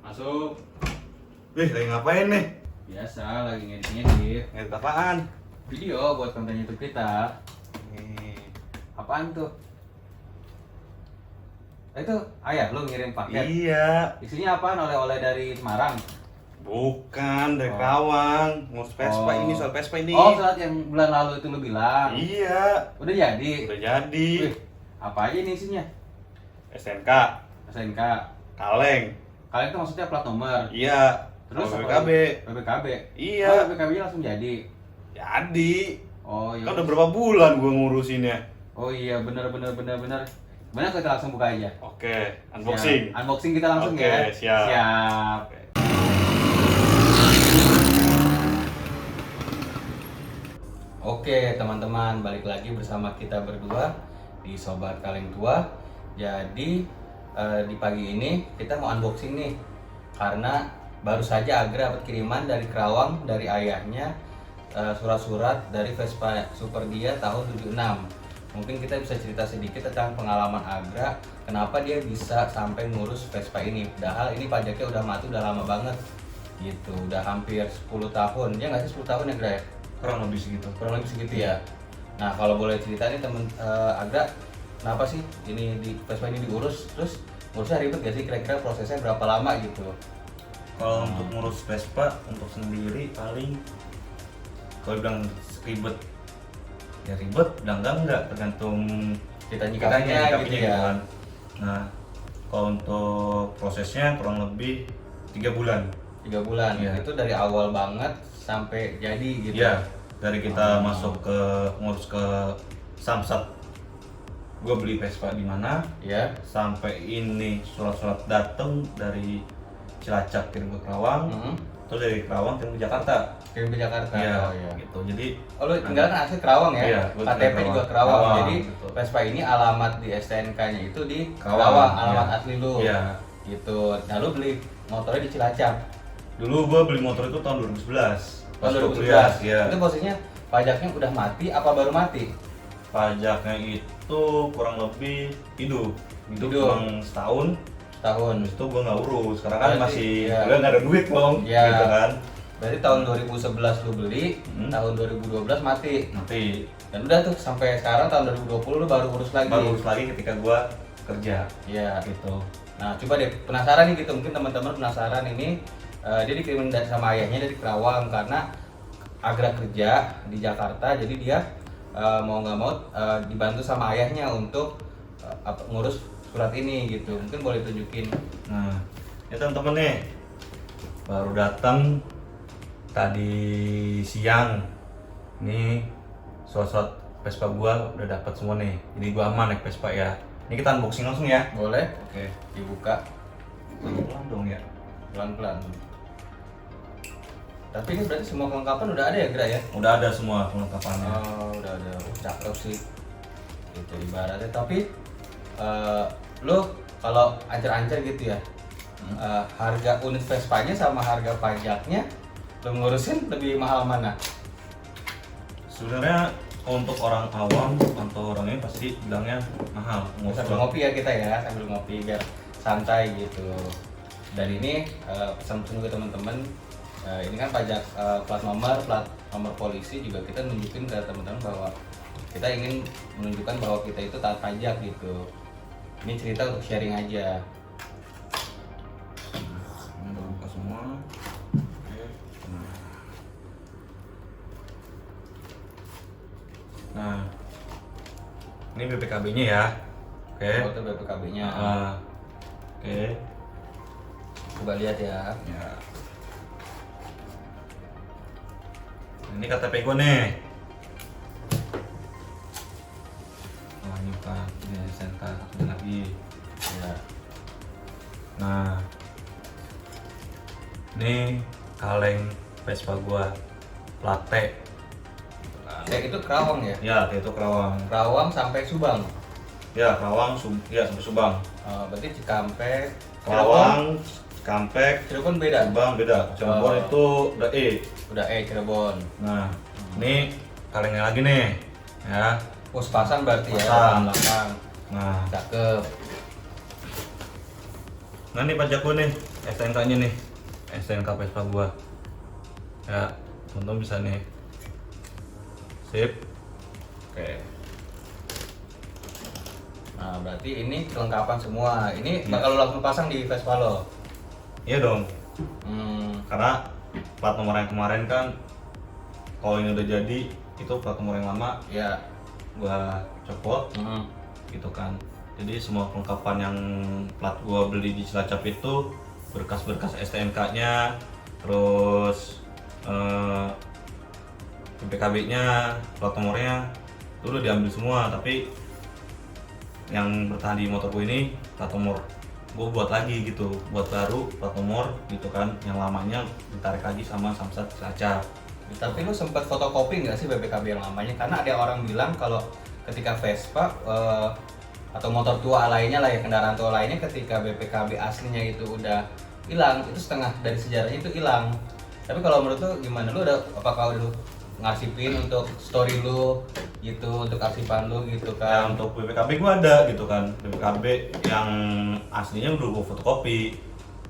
Masuk. Wih, lagi ngapain nih? Biasa lagi ngedit. Ngedit apaan? Video buat konten YouTube kita. Nih. Apaan tuh? Itu ayah lu ngirim paket. Iya. Isinya apaan? Oleh-oleh dari Semarang. Bukan, dari Oh. Karawang. Ngurus Vespa Oh. ini, soal Vespa ini. Oh, saat yang bulan lalu itu lu bilang. Iya. Udah jadi. Udah jadi. Wih, apa aja nih isinya? SNK, SNK. kaleng. Kalian itu maksudnya plat nomor. Iya. Terus Sama apa BKB. lagi? BBKB. Iya. Oh, BBKB-nya langsung jadi. Jadi. Oh, iya. Kan udah berapa bulan gua ngurusinnya. Oh iya, bener. Mana kita langsung buka aja. Oke, unboxing. Siap. Unboxing kita langsung Oke, ya. siap. Siap. Oke. Oke, teman-teman, balik lagi bersama kita berdua di Sobat Kaleng Tua. Jadi di pagi ini kita mau unboxing nih, karena baru saja Agra dapat kiriman dari Kerawang dari ayahnya, surat-surat dari Vespa Super Dia tahun 76. Mungkin kita bisa cerita sedikit tentang pengalaman Agra, kenapa dia bisa sampai ngurus Vespa ini. Padahal ini pajaknya udah mati udah lama banget gitu, udah hampir 10 tahun. Ya nggak sih 10 tahun ya, Gra ya? Kurang lebih segitu. Kurang lebih segitu ya. Nah, kalau boleh cerita nih temen Agra, kenapa sih ini di Vespa ini diurus? Terus ngurusnya ribet gak sih? Kira-kira prosesnya berapa lama gitu? Kalau untuk ngurus Vespa untuk sendiri paling kalau bilang ribet ya ribet, bilang enggak tergantung Kita nyikapinya gitu nyikapinya ya. kan. Nah, kalau untuk prosesnya kurang lebih 3 bulan. 3 bulan. Iya. Itu dari awal banget sampai jadi gitu. Iya, dari kita Oh. masuk ke ngurus ke Samsat, gue beli Vespa di mana, Ya. sampai ini surat-surat datang dari Cilacap kirim ke Kerawang, Mhm. terus dari Kerawang kirim ke Jakarta. Kirim ke Jakarta. Iya, Oh, iya. gitu. Jadi Oh, lu tinggal kan asli Kerawang ya? Iya, gua tinggal KTP juga Kerawang. Kerawang. Kerawang, Jadi betul. Vespa ini alamat di STNK-nya itu di Kerawang, Kerawang, alamat iya. asli lu. Iya. Gitu. Nah, lu beli motornya di Cilacap. dulu gue beli motor itu tahun 2011. Pas Tahun gua 2011. Iya. Itu posisinya pajaknya udah mati apa baru mati? Pajaknya itu kurang lebih hidup Hidup. kurang setahun. Tahun. Habis itu gue nggak urus karena kan Berarti, masih iya. udah nggak ada duit dong, Iya. gitu kan. Berarti tahun 2011 lu beli, tahun 2012 mati. Nanti Dan udah tuh sampai sekarang tahun 2020 lu baru urus lagi. baru urus lagi ketika gue kerja Iya. gitu. Nah, coba deh penasaran nih gitu, mungkin teman-teman penasaran ini dia dikirimin sama ayahnya dari Kerawang karena Agra kerja di Jakarta, jadi dia mau nggak mau dibantu sama ayahnya untuk ngurus surat ini gitu. Mungkin boleh tunjukin. Nah, ya teman-teman nih baru datang tadi siang. Ini surat-surat Vespa gua udah dapat semua nih. Jadi gua aman naik Vespa ya. Ini kita unboxing langsung ya. Boleh Oke. dibuka Pelan dong ya. pelan-pelan. Tapi ini berarti semua kelengkapan udah ada ya, Gra ya? Udah ada semua kelengkapannya. Oh, udah ada. Cakep sih. Itu ibaratnya. Tapi lu kalau ancer-ancer gitu ya, harga unit Vespa-nya sama harga pajaknya lu ngurusin lebih mahal mana? Sebenarnya untuk orang awam atau orang ini pasti bilangnya mahal. Sambil ngopi ya kita ya, sambil ngopi biar santai gitu. Dan ini pesan-pesan ke teman-teman, ini kan pajak plat nomor polisi juga kita nunjukin ke teman-teman bahwa kita ingin menunjukkan bahwa kita itu taat pajak gitu. Ini cerita untuk sharing aja. Udah buka semua. Nah, ini BPKB-nya ya. Oke. Oh, itu BPKB-nya. Oke. Coba lihat ya. Ya. Ini KTP gue nih. Oh, ini Pak, ini SNK satu lagi. Ya. Nah, ini kaleng Vespa gua plat T. Kayak itu Kerawang ya? Ya, itu Kerawang. Kerawang sampai Subang. Ya, Kerawang, ya sampai Subang. Berarti Cikampek, Kerawang, Cikampek, Cirebon beda. Subang beda. Cirebon Oh. itu udah E. Udah Cirebon. Nah, ini kalengnya lagi nih. Ya. Oh, sepasang berarti ya. Sepasang. Belakang. Nah, Cakep. Nah nih pajak gua nih, STNK-nya nih, STNK Vespa gua. Ya, teman-teman bisa nih. Sip. Oke. Nah, berarti ini kelengkapan semua. Ini Iya. bakal lo langsung pasang di Vespa lo. Iya dong. Hmm, Karena plat nomor yang kemarin kan, kalau ini udah jadi, itu plat nomor yang lama ya. gua copot, Hmm. gitu kan. Jadi semua kelengkapan yang plat gua beli di Cilacap itu, berkas-berkas STNK-nya, terus PPKB-nya, plat nomornya itu udah diambil semua. Tapi yang bertahan di motor gue ini plat nomor gue buat lagi gitu, buat baru plat nomor gitu kan. Yang lamanya ditarik lagi sama Samsat Cilacap. Tapi lu sempat fotokopi nggak sih BPKB yang lamanya? Karena ada orang bilang kalau ketika Vespa atau motor tua lainnya lah ya, kendaraan tua lainnya, ketika BPKB aslinya itu udah hilang, itu setengah dari sejarahnya itu hilang. Tapi kalau menurut lu gimana? Lu apakah udah ngarsipin untuk story lu gitu, untuk arsipan lu gitu Ya kan? untuk BPKB gue ada gitu kan, BPKB yang aslinya udah gue fotokopi.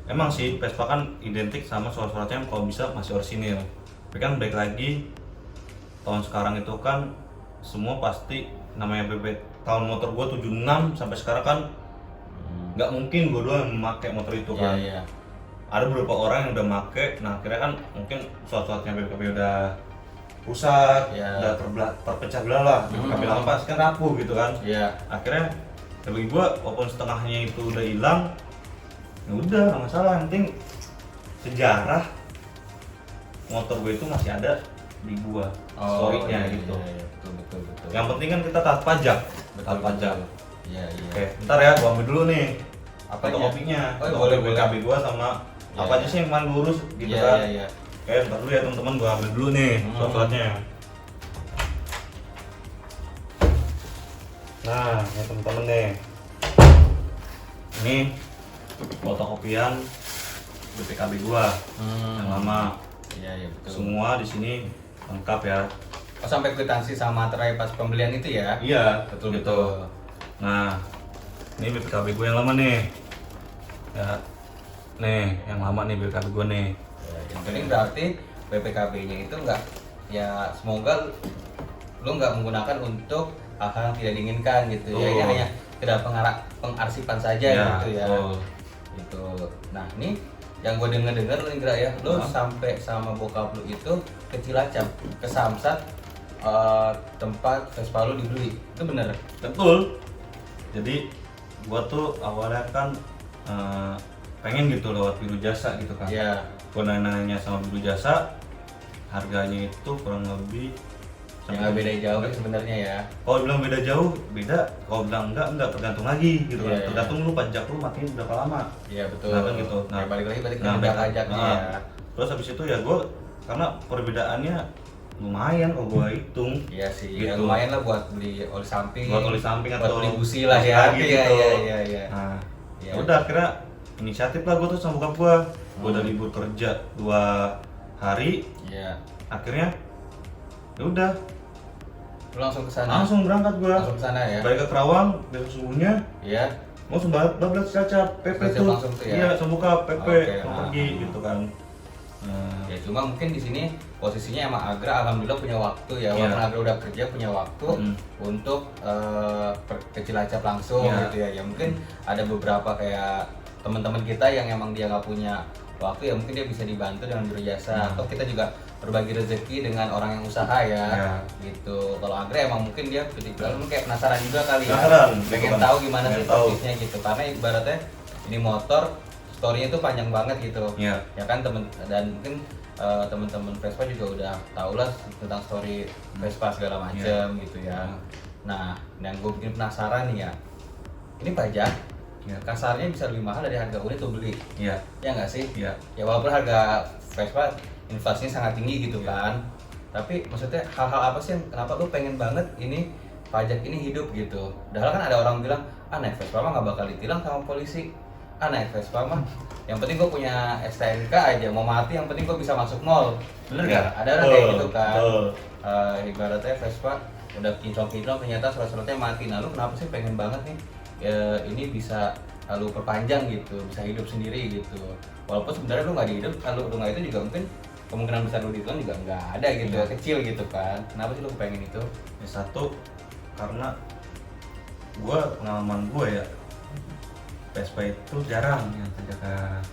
Emang sih Vespa kan identik sama surat-suratnya kalau bisa masih orisinil. Tapi kan balik lagi, tahun sekarang itu kan semua pasti namanya tahun motor gue 76 sampai sekarang kan nggak mungkin gue doang yang memakai motor itu kan. Iya, iya. Ada beberapa orang yang udah make, nah akhirnya kan mungkin surat-suratnya BPKB udah rusak, Iya. udah terpecah belah lah. BPKB lama pasti kan rapuh gitu kan. Iya. Akhirnya ya bagi gua walaupun setengahnya itu udah hilang, ya udah nggak masalah. Yang penting sejarah motor gue itu masih ada di gua, story-nya iya, gitu. iya, iya. Betul, betul, betul. Yang penting kan kita taat pajak, Betul, taat pajak. betul. Iya, iya. Oke, ntar ya gua ambil dulu nih Apanya? fotokopinya, Oh, fotokopi boleh, boleh. BPKB gua sama Iya, apa aja iya. sih yang kemarin lurus gitu Iya, kan. iya, iya. Oke, ntar dulu ya teman-teman, gua ambil dulu nih surat-suratnya. Nah, ya teman-teman nih. Ini fotokopian BPKB gua yang lama. Iya, iya, betul. Semua di sini lengkap ya. Oh, sampai kwitansi sama materai pas pembelian itu ya? Iya, Betul, gitu. betul. Nah, ini BPKB gue yang lama nih. Ya. Nih, yang lama nih BPKB gue nih. Ya, yang penting berarti BPKB-nya itu enggak, ya semoga lu nggak menggunakan untuk hal yang tidak diinginkan gitu ya. Ini Betul. hanya sekedar pengarsipan saja Ya, gitu ya. betul. Gitu. Nah, ini yang gue denger lu Indra ya, lu sampai sama bokap lu itu ke Cilacap, ke Samsat, tempat Vespa lu dibeli. Itu bener? Betul. Jadi gua tuh awalnya kan pengen gitu lewat Biru Jasa gitu kan. Iya. Gua nanya sama Biru Jasa, harganya itu kurang lebih Yang nggak beda jauh sebenarnya ya. Kalau bilang beda jauh, beda. Kalau bilang enggak tergantung lagi gitu kan. Iya, iya. Tergantung lu pajak lu matiin berapa lama. Iya, betul. Nah, kan gitu. Nah, Ya, balik lagi berarti ke nah, beda beda. pajaknya Nah, ya. Terus habis itu ya gua karena perbedaannya lumayan kalau gua hitung. Iya sih, Gitu. ya lumayan lah buat beli oli samping. Buat oli samping buat atau beli busi lah ya. lagi Iya, gitu. iya, iya. Nah, Iya. ya udah akhirnya inisiatif lah gua tuh sama bokap gua. Gua udah libur kerja 2 hari, Iya. akhirnya ya udah Lu langsung ke sana. langsung berangkat gua. Langsung ke sana ya. Balik ke Kerawang besok subuhnya. Iya. Mau bablas Cilacap, PP Cilacap tuh. langsung tuh ya? Iya, langsung buka PP, Oke, mau ah. pergi gitu kan. Nah, Ya cuma mungkin di sini posisinya emang Agra alhamdulillah punya waktu ya. Iya. Walaupun Agra udah kerja punya waktu untuk ke Cilacap langsung Iya. gitu ya. Ya mungkin ada beberapa kayak teman-teman kita yang emang dia nggak punya waktu, ya mungkin dia bisa dibantu dengan berjasa, atau kita juga berbagi rezeki dengan orang yang usaha ya. Iya. Gitu. Kalau Agra emang mungkin dia mungkin kayak penasaran juga kali ya. Penasaran, Pengen gitu kan. tahu gimana Pengen sih tahu. prosesnya gitu. Karena ibaratnya ini motor story-nya tuh panjang banget gitu. Iya. Ya kan dan mungkin teman-teman Vespa juga udah tau lah tentang story Vespa segala macam gitu ya. Nah, yang gue bikin penasaran nih ya, ini pajak kasarnya bisa lebih mahal dari harga unit tuh beli, Iya. ya nggak sih? Iya. Ya walaupun harga Vespa inflasinya sangat tinggi gitu kan, tapi maksudnya hal-hal apa sih yang kenapa lu pengen banget ini pajak ini hidup gitu? Padahal kan ada orang bilang, naik Vespa mah nggak bakal ditilang sama polisi, naik Vespa mah yang penting gue punya STNK aja, mau mati yang penting gue bisa masuk mall, bener nggak? Ada orang kayak gitu kan. Ibaratnya Vespa udah kinclong-kinclong ternyata surat-suratnya mati. Nah lu kenapa sih pengen banget nih ya, ini bisa lu perpanjang gitu, bisa hidup sendiri gitu. Walaupun sebenarnya lu nggak dihidup, kalau lu nggak itu juga mungkin kemungkinan besar lu ditelan juga nggak ada gitu, Iya. kecil gitu kan. Kenapa sih lu pengen itu? Ya satu, karena gua pengalaman gua ya, Vespa itu jarang yang terjaga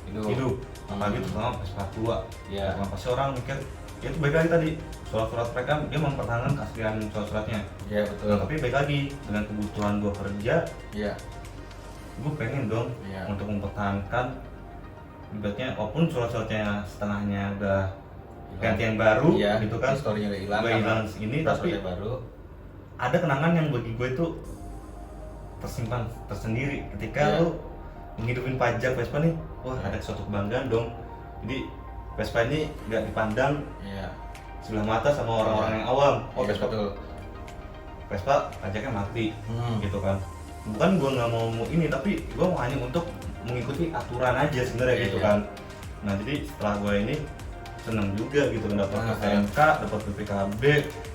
hidup. Apalagi terutama Vespa tua. Iya. Nah, pasti orang mikir, ya itu baik lagi tadi, surat-surat mereka dia mempertahankan keaslian surat-suratnya. Iya betul. Nah, tapi baik lagi dengan kebutuhan gua kerja, Iya. gue pengen dong Iya. untuk mempertahankan ibaratnya, walaupun surat-suratnya setengahnya udah ganti yang baru Iya, gitu kan, historinya udah hilang, udah hilang ini, tapi suratnya baru. ada kenangan yang bagi gue itu tersimpan tersendiri ketika Iya. lu menghidupin pajak Vespa nih. Wah, Iya. ada suatu kebanggaan dong. Jadi Vespa ini nggak dipandang Iya. sebelah mata sama orang-orang yang awam. Oh, Iya, Vespa, betul. Vespa pajaknya mati gitu kan. Bukan gue nggak mau ini, tapi gue mau hanya untuk mengikuti aturan aja sebenarnya Iya, gitu iya. kan. Nah, jadi setelah gue ini seneng juga gitu kan, dapat Nah, STNK, dapat BPKB,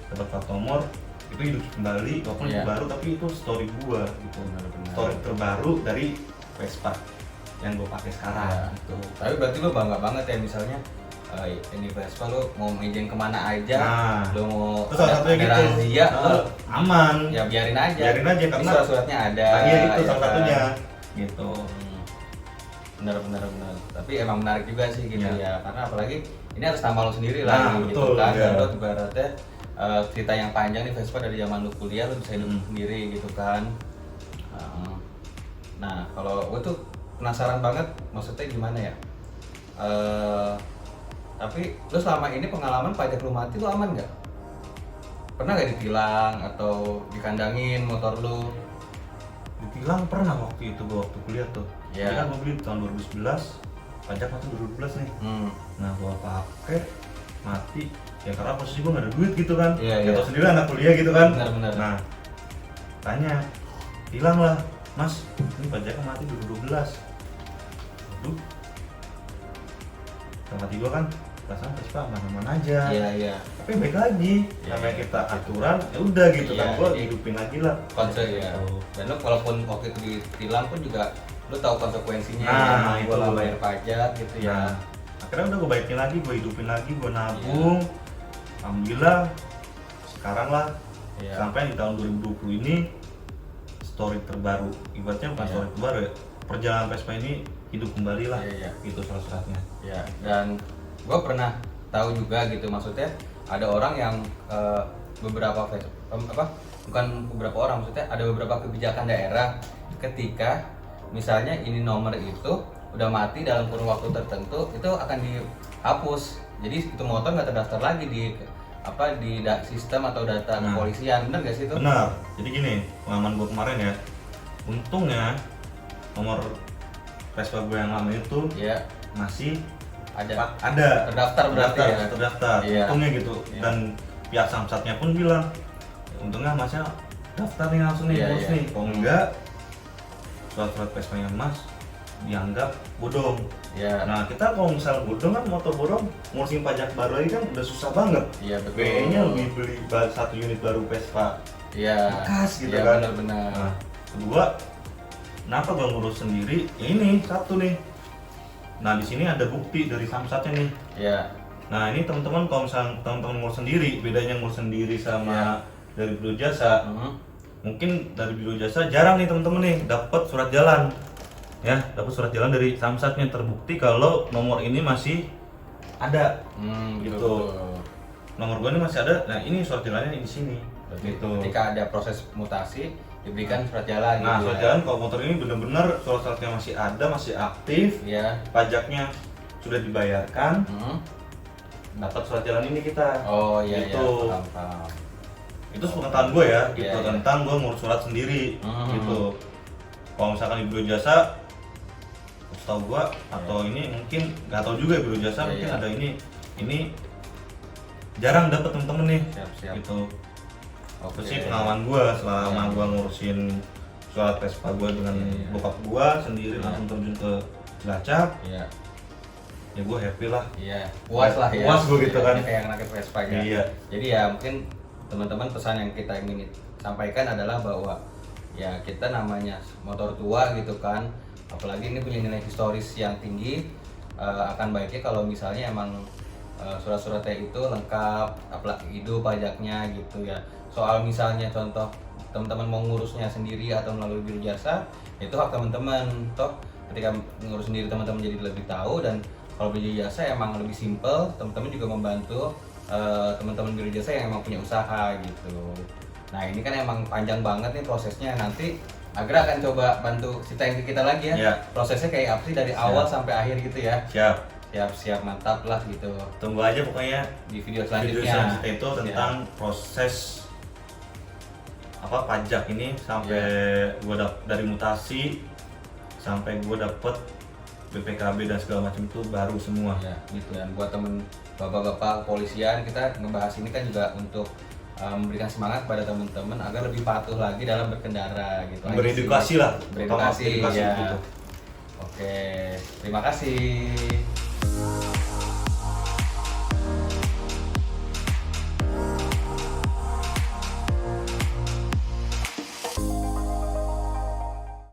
dapat plat nomor, itu hidup kembali walaupun Iya. itu baru, tapi itu story gue gitu. Benar-benar. Story terbaru dari Vespa yang gue pakai sekarang Iya. gitu. Tapi berarti lu bangga banget ya misalnya ini Vespa lu mau main kemana aja, Nah, lu mau terus salah satunya gitu, razia, lu aman. ya biarin aja. Biarin aja, karena surat-suratnya ada. Nah, iya itu ya salah kan? satunya gitu. Benar. Tapi emang menarik juga sih gitu Iya. ya, karena apalagi ini harus nama lo sendiri Nah, lagi gitu betul, kan. iya. Dan lo ibaratnya cerita yang panjang nih Vespa dari zaman lu kuliah lu bisa hidup sendiri gitu kan. Nah, kalau gue tuh penasaran banget maksudnya gimana ya? Tapi lu selama ini pengalaman pajak lu mati lu aman nggak? Pernah nggak ditilang atau dikandangin motor lu? Ditilang pernah waktu itu gua waktu kuliah tuh. Iya. Jadi kan gua beli tahun 2011, pajak masuk 2012 nih. Nah, gua pakai mati ya karena posisi gua nggak ada duit gitu kan. Iya, Ya iya. tau sendiri anak kuliah gitu kan. Benar. Nah, tanya, hilang lah, Mas, ini pajaknya mati 2012. Waduh, sama hati gua kan, perasaan Vespa aman-aman aja. Iya. Tapi baik lagi, Iya, namanya iya. kita aturan, ya udah gitu Iya, kan, gua jadi hidupin lagi lah. Konsep ya. Gitu. Dan lu walaupun waktu itu ditilang pun juga lu tahu konsekuensinya. Nah, gue itu. bayar pajak gitu ya. Nah, akhirnya udah gue baikin lagi, gue hidupin lagi, gue nabung. Alhamdulillah sekarang lah Iya. sampai di tahun 2020 ini story terbaru. Ibaratnya bukan Iya. story terbaru ya, perjalanan Vespa ini hidup kembali lah. Iya. Itu surat-suratnya. Ya, dan gue pernah tahu juga gitu, maksudnya ada orang yang beberapa bukan beberapa orang, maksudnya ada beberapa kebijakan daerah ketika misalnya ini nomor itu udah mati dalam kurun waktu tertentu itu akan dihapus, jadi itu motor nggak terdaftar lagi di sistem atau data Nah. kepolisian. Bener gak sih itu? Benar. Jadi gini, pengalaman gue kemarin ya, untungnya nomor Vespa gue yang lama itu Ya, masih ada terdaftar berarti ya. terdaftar. Iya. Untungnya gitu. Iya. Dan pihak samsatnya pun bilang, untungnya Masnya daftar nih langsung nih, Iya, ngurus iya. nih. Kalau enggak, surat-surat Vespa-nya Mas dianggap bodong. Ya. Nah, kita kalau misal bodong kan, motor bodong, ngurusin pajak baru lagi kan udah susah banget. Iya betul. BE-nya lebih beli satu unit baru Vespa Iya. bekas gitu Iya, kan. benar-benar. Nah, kedua, kenapa gua ngurus sendiri? Ya ini satu nih. Nah, di sini ada bukti dari samsatnya nih. Iya. Nah, ini teman-teman kalau misalnya teman-teman ngurus sendiri, bedanya ngurus sendiri sama Iya. dari biro jasa. Mhm. Mungkin dari biro jasa jarang nih teman-teman nih dapat surat jalan. Ya, dapat surat jalan dari samsatnya terbukti kalau nomor ini masih ada. Gitu. Gitu. Nomor gua ini masih ada. Nah, ini surat jalannya di sini. Berarti Gitu. ketika ada proses mutasi diberikan surat jalan. Nah, gitu surat ya. jalan kalau motor ini benar-benar surat-suratnya masih ada, masih aktif, Iya. pajaknya sudah dibayarkan, Mhm. dapat surat jalan ini kita. Oh iya Gitu. iya, paham. Itu sepengetahuan gue ya, gitu, Iya, iya. tentang gue ngurus surat sendiri, Mhm. gitu. Kalau misalkan di biro jasa, setahu gue atau Iya. ini mungkin nggak tahu juga biro jasa Iya, mungkin iya. ada ini jarang dapat temen-temen nih, Siap. gitu. Oke. Terus sih pengalaman gue selama Iya. gue ngurusin surat Vespa gue dengan Iya. bokap gue sendiri Iya. langsung terjun ke Cilacap, Iya. ya gue happy lah. Iya. Puas lah ya. Puas gua gitu Iya, kan. kayak anak Vespa ya. Iya. Jadi ya mungkin teman-teman pesan yang kita ingin sampaikan adalah bahwa ya kita namanya motor tua gitu kan, apalagi ini punya nilai historis yang tinggi, akan baiknya kalau misalnya emang surat-suratnya itu lengkap, apalagi hidup pajaknya gitu ya. Soal misalnya contoh teman-teman mau ngurusnya sendiri atau melalui biro jasa, itu hak teman-teman. Toh ketika ngurus sendiri teman-teman jadi lebih tahu, dan kalau biro jasa emang lebih simple, teman-teman juga membantu teman-teman biro jasa yang emang punya usaha gitu. Nah ini kan emang panjang banget nih prosesnya. Nanti Agra akan coba bantu ceritain ke kita lagi ya, Ya. prosesnya kayak apa sih dari Siap. awal sampai akhir gitu ya. Siap. Siap-siap, mantap lah gitu. Tunggu aja pokoknya Di video video selanjutnya. selanjutnya itu tentang proses apa pajak ini sampai gua dari mutasi sampai gua dapet BPKB dan segala macam itu baru semua. Ya, gitu. Dan buat temen bapak-bapak kepolisian, kita ngebahas ini kan juga untuk memberikan semangat pada teman-teman agar lebih patuh lagi dalam berkendara gitu. aja sih. Beredukasi lah, Beredukasi edukasi ya. gitu. Oke, terima kasih.